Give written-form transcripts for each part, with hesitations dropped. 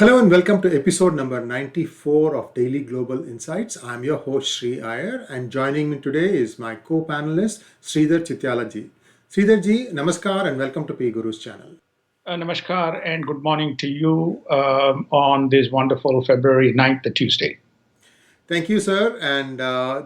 Hello and welcome to episode number 94 of Daily Global Insights. I'm your host Sri Iyer, and joining me today is my co-panelist Sridhar Chityalaji. Sridharji, namaskar and welcome to PGurus channel. Namaskar and good morning to you on this wonderful February 9th, the Tuesday. Thank you, sir. And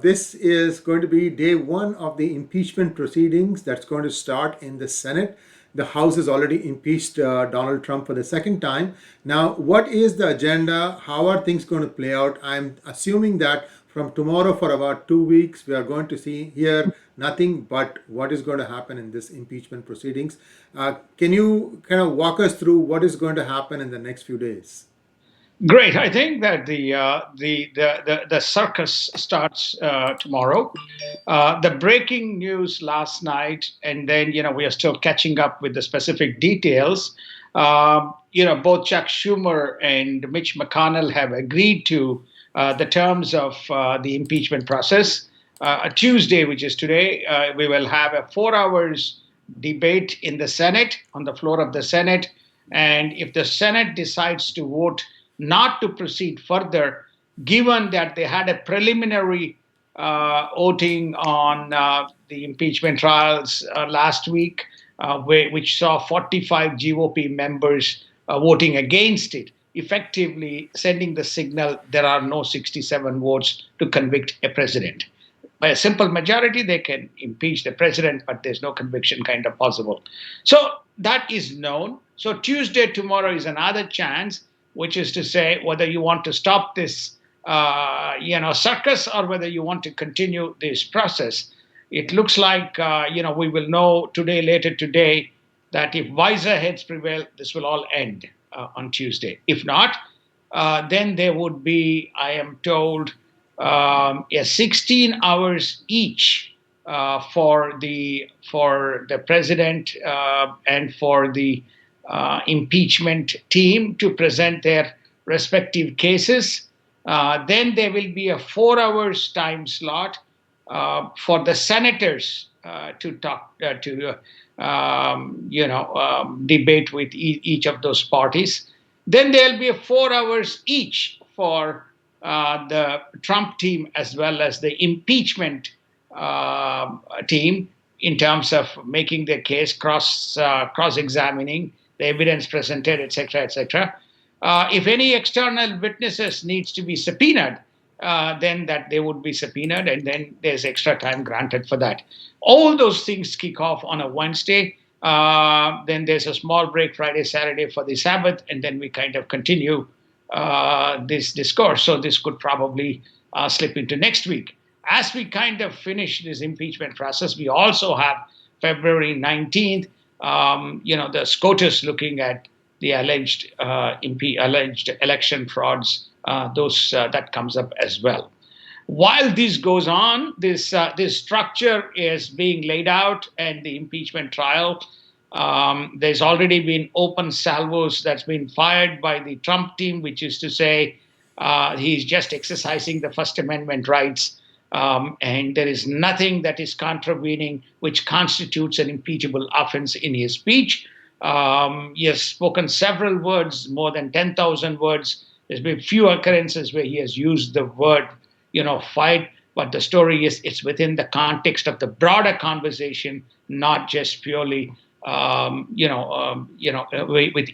this is going to be day one of the impeachment proceedings that's going to start in the Senate. The House has already impeached Donald Trump for the second time. Now, what is the agenda? How are things going to play out? I'm assuming that from tomorrow for about 2 weeks, we are going to see here nothing but what is going to happen in this impeachment proceedings. Can you kind of walk us through what is going to happen in the next few days? Great. I think that the circus starts tomorrow. The breaking news last night, and then we are still catching up with the specific details. Both Chuck Schumer and Mitch McConnell have agreed to the terms of the impeachment process. Tuesday, which is today, we will have a 4 hours debate in the Senate, on the floor of the Senate. And if the Senate decides to vote not to proceed further, given that they had a preliminary voting on the impeachment trials last week, which saw 45 GOP members voting against it, effectively sending the signal there are no 67 votes to convict a president. By a simple majority, they can impeach the president, but there's no conviction kind of possible. So that is known. So Tuesday, tomorrow is another chance, which is to say whether you want to stop this, circus, or whether you want to continue this process. It looks like, we will know today, later today, that if wiser heads prevail, this will all end on Tuesday. If not, then there would be, I am told, 16 hours each for the president and for the impeachment team to present their respective cases. Then there will be a 4 hours time slot for the senators to talk debate with each of those parties. Then there'll be a 4 hours each for the Trump team as well as the impeachment team in terms of making their case, cross-examining the evidence presented, etc., etc. If any external witnesses needs to be subpoenaed, then that they would be subpoenaed, and then there's extra time granted for that. All those things kick off on a Wednesday. Then there's a small break Friday, Saturday for the Sabbath, and then we kind of continue this discourse. So this could probably slip into next week. As we kind of finish this impeachment process, we also have February 19th, the SCOTUS looking at the alleged election frauds, that comes up as well. While this goes on, this structure is being laid out, and the impeachment trial. There's already been open salvos that's been fired by the Trump team, which is to say he's just exercising the First Amendment rights, and there is nothing that is contravening which constitutes an impeachable offense in his speech. He has spoken several words, more than 10,000 words. There's been few occurrences where he has used the word, fight. But the story is it's within the context of the broader conversation, not just purely, with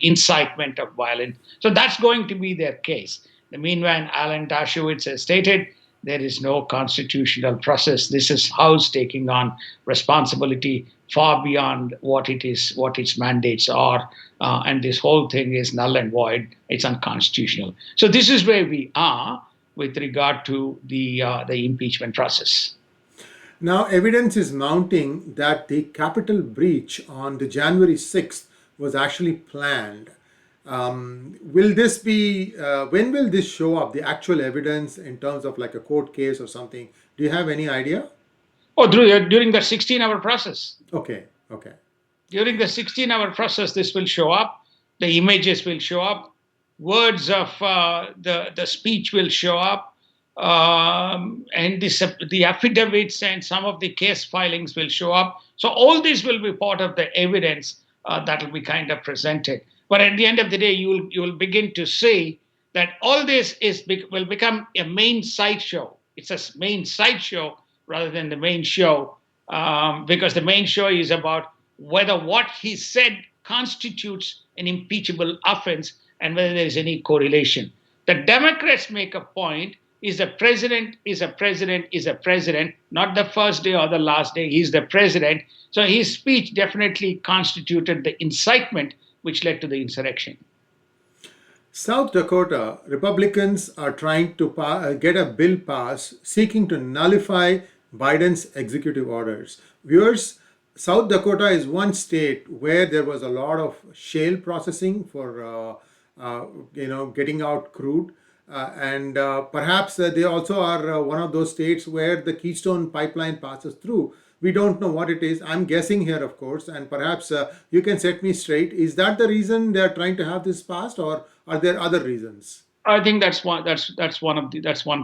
incitement of violence. So that's going to be their case. Meanwhile, Alan Dershowitz has stated there is no constitutional process. This is House taking on responsibility far beyond what its mandates are, and this whole thing is null and void. It's unconstitutional. So this is where we are with regard to the impeachment process. Now, evidence is mounting that the Capitol breach on the January 6th was actually planned. Will this be, when will this show up, the actual evidence in terms of like a court case or something? Do you have any idea? Oh, during the 16-hour process. Okay. During the 16-hour process, this will show up. The images will show up. Words of the speech will show up. And the affidavits and some of the case filings will show up. So all this will be part of the evidence that will be kind of presented. But at the end of the day, you will begin to see that all this will become a main sideshow. It's a main sideshow rather than the main show, because the main show is about whether what he said constitutes an impeachable offense and whether there is any correlation. The Democrats make a point is a president is a president is a president, not the first day or the last day. He's the president. So his speech definitely constituted the incitement which led to the insurrection. South Dakota, Republicans are trying to get a bill passed seeking to nullify Biden's executive orders. Viewers, South Dakota is one state where there was a lot of shale processing for getting out crude. And perhaps they also are one of those states where the Keystone Pipeline passes through. We don't know what it is. I'm guessing here, of course, and perhaps you can set me straight. Is that the reason they are trying to have this passed, or are there other reasons? I think that's one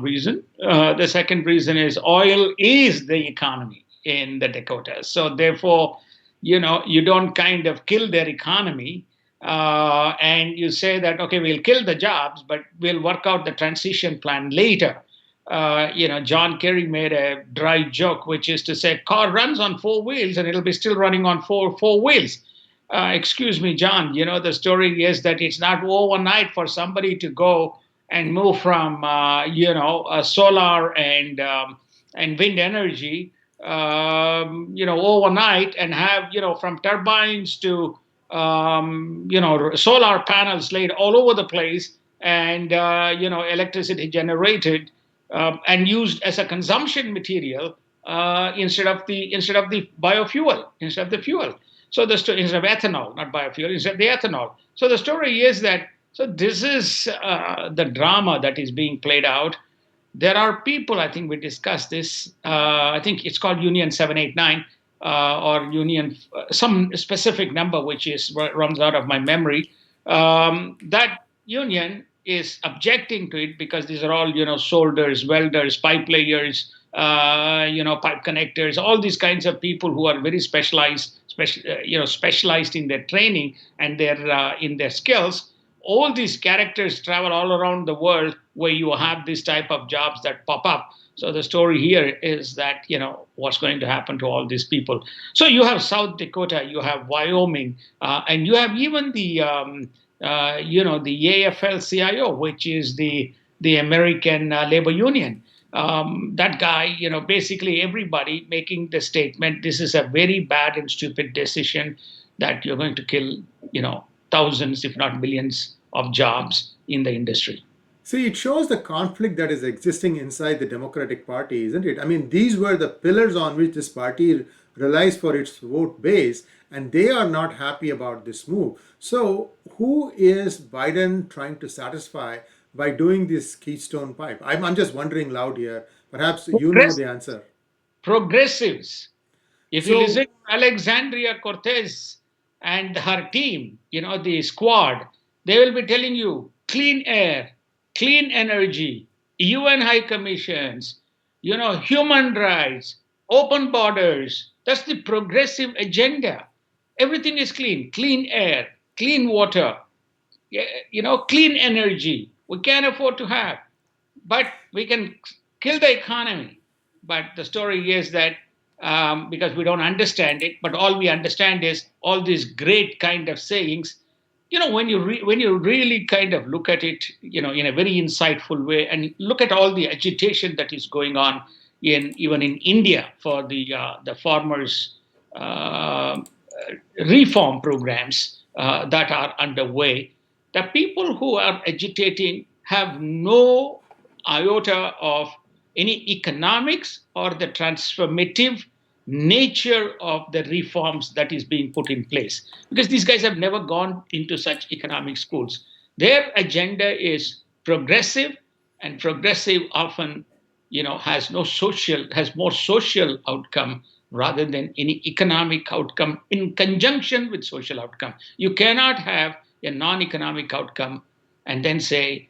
reason. The second reason is oil is the economy in the Dakotas. So therefore, you don't kind of kill their economy, and you say that okay, we'll kill the jobs, but we'll work out the transition plan later. John Kerry made a dry joke, which is to say, car runs on four wheels and it'll be still running on four wheels. Excuse me, John. The story is that it's not overnight for somebody to go and move from solar and wind energy, overnight, and have from turbines to solar panels laid all over the place, and electricity generated and used as a consumption material, instead of the biofuel, instead of the fuel. So instead of ethanol, not biofuel, instead of the ethanol. So the story is that this is the drama that is being played out. There are people, I think we discussed this. I think it's called Union 789, or Union some specific number which is runs out of my memory. That union is objecting to it because these are all solders, welders, pipe layers, pipe connectors, all these kinds of people who are very specialized in their training and their in their skills. All these characters travel all around the world where you have this type of jobs that pop up. So the story here is that what's going to happen to all these people. So you have South Dakota, you have Wyoming, and you have even the AFL-CIO, which is the American Labor Union. That guy, basically everybody making the statement, this is a very bad and stupid decision that you're going to kill, thousands, if not millions, of jobs in the industry. See, it shows the conflict that is existing inside the Democratic Party, isn't it? I mean, these were the pillars on which this party relies for its vote base, and they are not happy about this move. So, who is Biden trying to satisfy by doing this Keystone Pipe? I'm just wondering loud here. Perhaps you know Progress, the answer. progressives. If you listen So, to Alexandria Cortez and her team, the squad, they will be telling you clean air, clean energy, UN high commissions, human rights, open borders. That's the progressive agenda. Everything is clean, clean air, clean water, clean energy. We can't afford to have, but we can kill the economy. But the story is that, because we don't understand it, but all we understand is all these great kind of sayings. When you really kind of look at it, in a very insightful way, and look at all the agitation that is going on even in India for the farmers' reform programs that are underway, the people who are agitating have no iota of any economics or the transformative nature of the reforms that is being put in place, because these guys have never gone into such economic schools. Their agenda is progressive, and progressive often has more social outcome rather than any economic outcome in conjunction with social outcome. You cannot have a non-economic outcome and then say,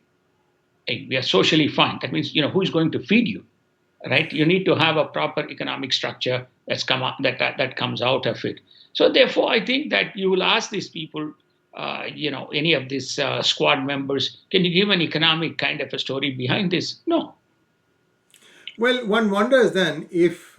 hey, we are socially fine. That means, who is going to feed you, right? You need to have a proper economic structure that comes out of it. So therefore, I think that you will ask these people, any of these squad members. Can you give an economic kind of a story behind this? No. Well, one wonders then if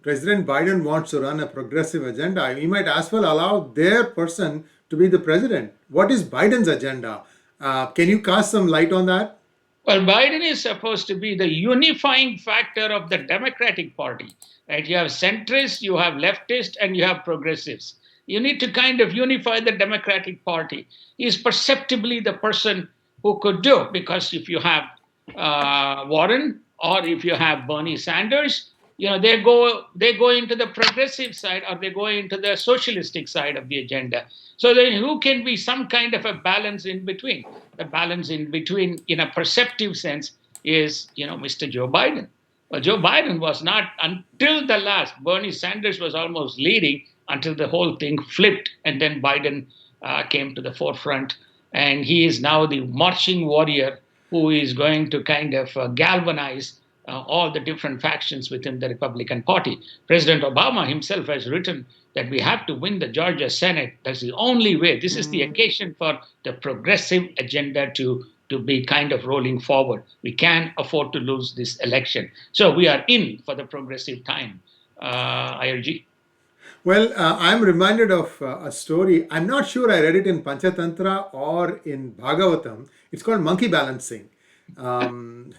President Biden wants to run a progressive agenda, he might as well allow their person to be the president. What is Biden's agenda? Can you cast some light on that? Well, Biden is supposed to be the unifying factor of the Democratic Party. Right? You have centrists, you have leftists, and you have progressives. You need to kind of unify the Democratic Party. He is perceptibly the person who could do, because if you have Warren or if you have Bernie Sanders, they go into the progressive side or they go into the socialistic side of the agenda. So then who can be some kind of a balance in between? The balance in between, in a perceptive sense, is Mr. Joe Biden. Well, Joe Biden was not until the last. Bernie Sanders was almost leading until the whole thing flipped, and then Biden came to the forefront, and he is now the marching warrior who is going to kind of galvanize all the different factions within the Republican Party. President Obama himself has written that we have to win the Georgia Senate. That's the only way. This is the occasion for the progressive agenda to be kind of rolling forward. We can't afford to lose this election. So we are in for the progressive time, IRG. Well, I'm reminded of a story. I'm not sure I read it in Panchatantra or in Bhagavatam. It's called monkey balancing. Um,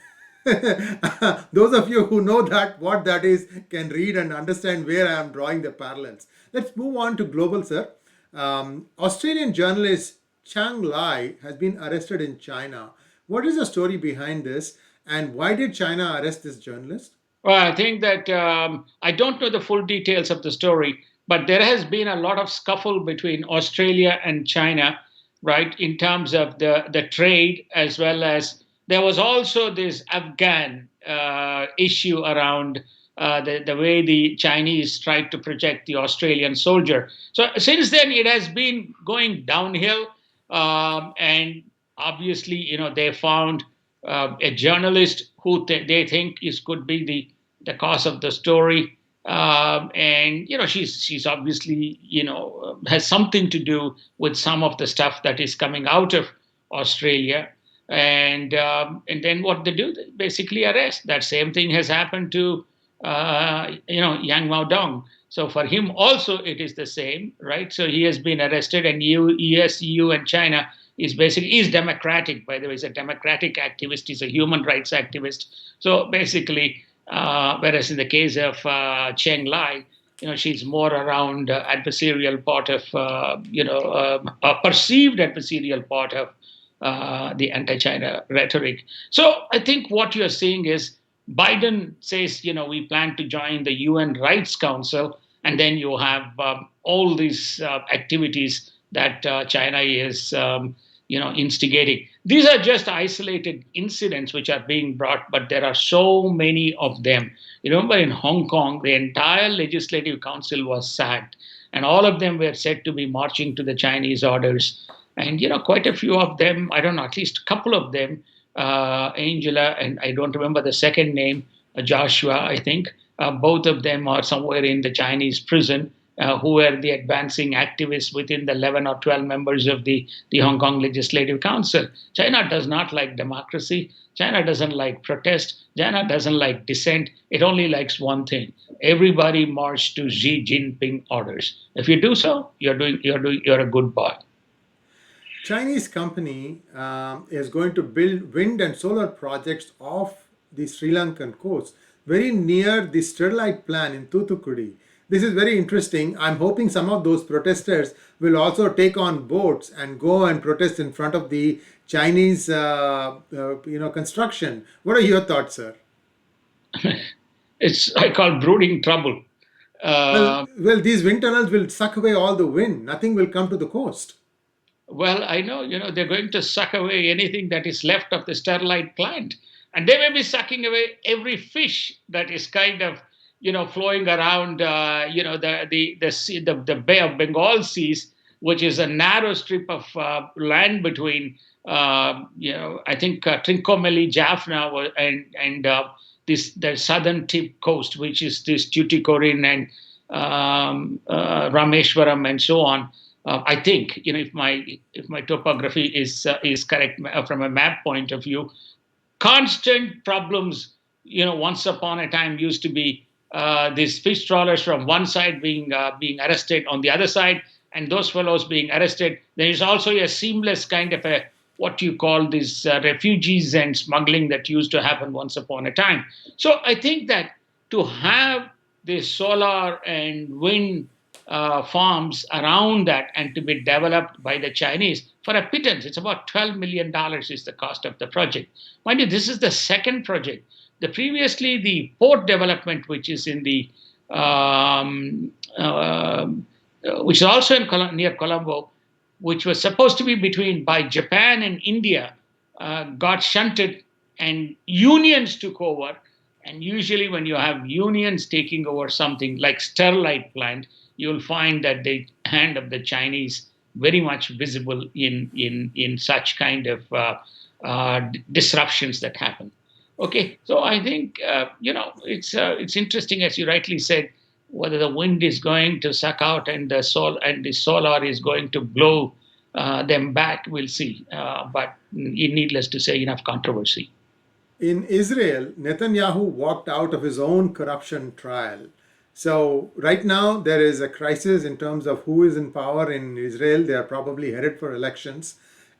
those of you who know that what that is can read and understand where I am drawing the parallels. Let's move on to global, sir. Australian journalist Cheng has been arrested in China. What is the story behind this, and why did China arrest this journalist? Well, I think that I don't know the full details of the story, but there has been a lot of scuffle between Australia and China, right, in terms of the trade, as well as there was also this Afghan issue around the way the Chinese tried to protect the Australian soldier. So since then, it has been going downhill, and obviously, they found a journalist who they think is could be the cause of the story, and she's obviously has something to do with some of the stuff that is coming out of Australia, and then what they do, they basically arrest. That same thing has happened to Yang Mao Dong. So for him also it is the same, right? So he has been arrested, and US, EU, and China is democratic. By the way, he's a democratic activist. He's a human rights activist. So basically, whereas in the case of Cheng Lai, she's more around adversarial part of a perceived adversarial part of the anti-China rhetoric. So I think what you're seeing is Biden says, we plan to join the UN Rights Council, and then you have all these activities that China is, instigating. These are just isolated incidents which are being brought, but there are so many of them. You remember in Hong Kong, the entire Legislative Council was sacked, and all of them were said to be marching to the Chinese orders. And quite a few of them, I don't know, at least a couple of them, Angela, and I don't remember the second name, Joshua, I think. Both of them are somewhere in the Chinese prison, who were the advancing activists within the 11 or 12 members of the Hong Kong Legislative Council. China does not like democracy. China doesn't like protest. China doesn't like dissent. It only likes one thing: everybody march to Xi Jinping orders. If you do so, you're a good boy. Chinese company is going to build wind and solar projects off the Sri Lankan coast, very near the Sterlite plant in Thoothukudi. This is very interesting. I'm hoping some of those protesters will also take on boats and go and protest in front of the Chinese, construction. What are your thoughts, sir? It's, I call, brooding trouble. Well, Uh, well, these wind tunnels will suck away all the wind. Nothing will come to the coast. Well, I know, they're going to suck away anything that is left of the Sterlite plant. And they may be sucking away every fish that is kind of, flowing around, the Bay of Bengal seas, which is a narrow strip of land between, I think Trincomalee, Jaffna, and the southern tip coast, which is this Tuticorin and Rameshwaram and so on. I think, if my topography is correct from a map point of view, constant problems. Once upon a time used to be these fish trawlers from one side being arrested on the other side, and those fellows being arrested. There is also a seamless kind of a what you call these refugees and smuggling that used to happen once upon a time. So I think that to have the solar and wind farms around that and to be developed by the Chinese for a pittance. It's about $12 million is the cost of the project. Mind you, this is the second project. The previously the port development, which is in the which is also in near Colombo, which was supposed to be between by Japan and India, got shunted, and unions took over. And usually, when you have unions taking over something like Sterlite plant, you'll find that the hand of the Chinese very much visible in such kind of disruptions that happen. Okay, so I think it's interesting, as you rightly said, whether the wind is going to suck out and the solar is going to blow them back. We'll see. But needless to say, enough controversy. In Israel, Netanyahu walked out of his own corruption trial. So, right now, there is a crisis in terms of who is in power in Israel. They are probably headed for elections.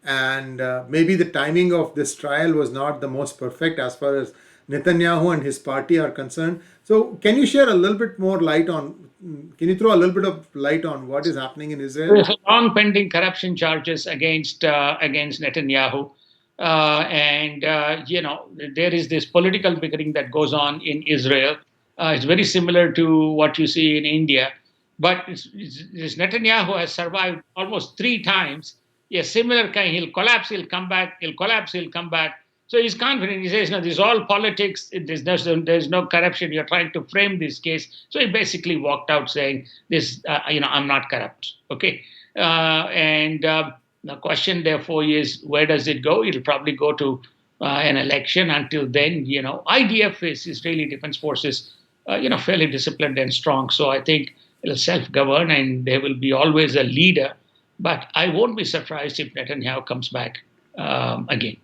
And maybe the timing of this trial was not the most perfect as far as Netanyahu and his party are concerned. So, can you share a little bit more light on, can you throw a little bit of light on what is happening in Israel? There's long pending corruption charges against Netanyahu, and there is this political bickering that goes on in Israel. It's very similar to what you see in India, but this Netanyahu has survived almost three times. A similar kind. He'll collapse. He'll come back. He'll collapse. He'll come back. So he's confident. He says, "No, this is all politics. There's no corruption. You're trying to frame this case." So he basically walked out saying, "This, I'm not corrupt." Okay, and the question therefore is, where does it go? It'll probably go to an election. Until then, IDF is Israeli Defense Forces, fairly disciplined and strong. So I think it'll self-govern, and there will be always a leader. But I won't be surprised if Netanyahu comes back again.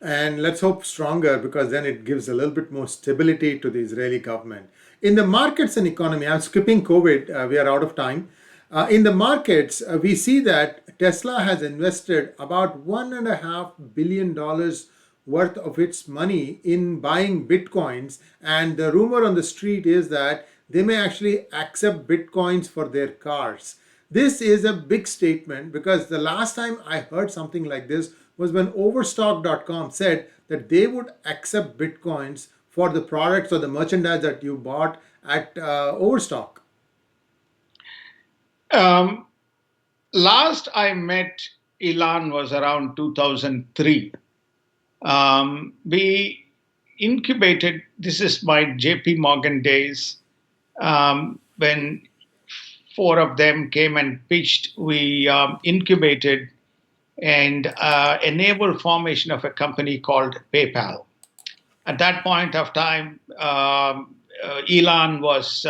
And let's hope stronger, because then it gives a little bit more stability to the Israeli government. In the markets and economy, I'm skipping COVID, we are out of time. In the markets, we see that Tesla has invested about $1.5 billion worth of its money in buying bitcoins. And the rumor on the street is that they may actually accept bitcoins for their cars. This is a big statement, because the last time I heard something like this was when Overstock.com said that they would accept bitcoins for the products or the merchandise that you bought at Overstock. Last I met Elon was around 2003. We incubated, this is my JP Morgan days, when four of them came and pitched. We incubated and enabled formation of a company called PayPal. At that point of time, Elon was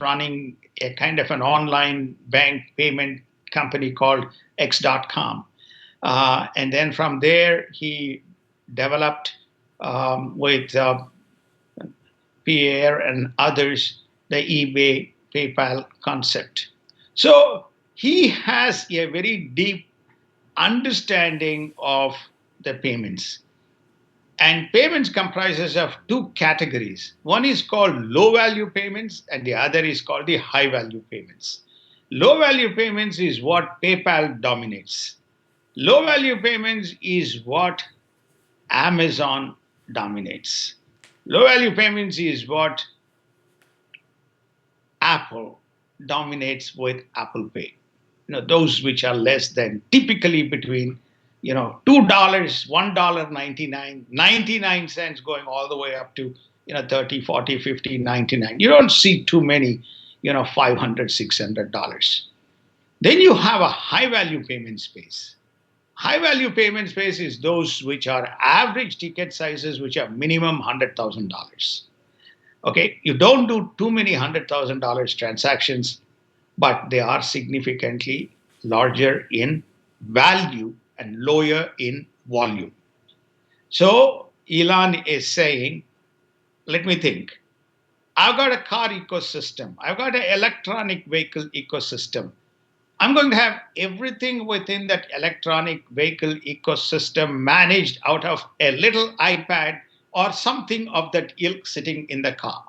running a kind of an online bank payment company called X.com. And then from there, he developed with Pierre and others the eBay PayPal concept. So he has a very deep understanding of the payments. And payments comprises of two categories. One is called low value payments, and the other is called the high value payments. Low value payments is what PayPal dominates. Low value payments is what Amazon dominates. Low value payments is what Apple dominates with Apple Pay. Those which are less than, typically between $2, $1.99, 99 cents, going all the way up to 30, 40, 50, 99. You don't see too many $500, $600. Then you have a high value payment space. High value payment space is those which are average ticket sizes, which are minimum $100,000. Okay, you don't do too many $100,000 transactions. but they are significantly larger in value and lower in volume. So Elon is saying, let me think. I've got a car ecosystem, I've got an electronic vehicle ecosystem. I'm going to have everything within that electronic vehicle ecosystem managed out of a little iPad or something of that ilk sitting in the car.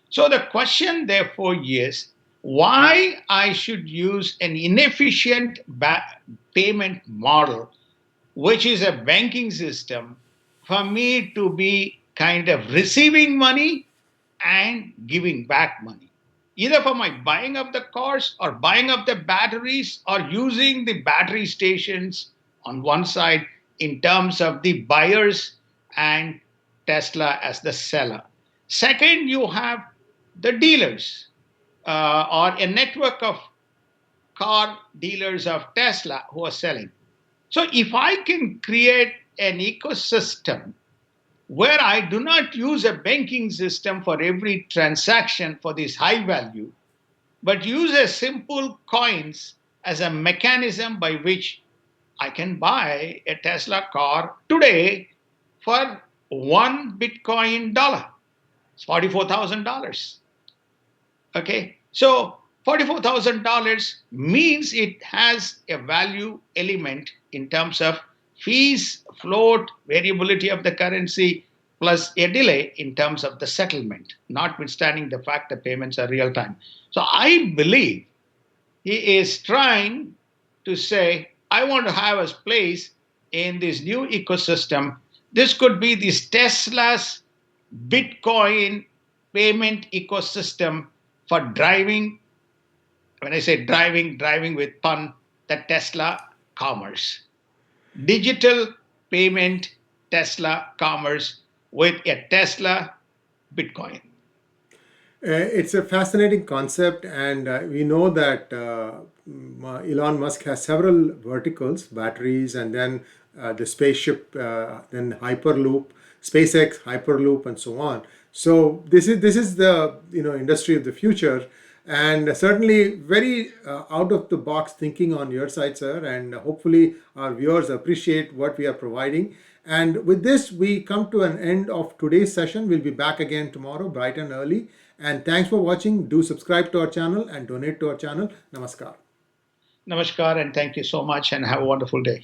So the question, therefore, is why I should use an inefficient payment model, which is a banking system, for me to be kind of receiving money and giving back money, either for my buying of the cars or buying of the batteries or using the battery stations on one side in terms of the buyers and Tesla as the seller. Second, you have the dealers or a network of car dealers of Tesla who are selling. So if I can create an ecosystem where I do not use a banking system for every transaction for this high value, but use a simple coins as a mechanism by which I can buy a Tesla car today for one Bitcoin dollar. It's $44,000. Okay, so $44,000 means it has a value element in terms of fees, float, variability of the currency, plus a delay in terms of the settlement, notwithstanding the fact that payments are real time. So I believe he is trying to say, I want to have a place in this new ecosystem. This could be this Tesla's Bitcoin payment ecosystem for driving. When I say driving, driving with pun, the Tesla commerce. Digital payment Tesla commerce with a Tesla Bitcoin. It's a fascinating concept, and we know that Elon Musk has several verticals: batteries, and then the spaceship, then Hyperloop, SpaceX, Hyperloop, and so on. So this is the industry of the future, and certainly very out of the box thinking on your side, sir. And hopefully our viewers appreciate what we are providing. And with this, we come to an end of today's session. We'll be back again tomorrow, bright and early. And thanks for watching. Do subscribe to our channel and donate to our channel. Namaskar. Namaskar and thank you so much and have a wonderful day.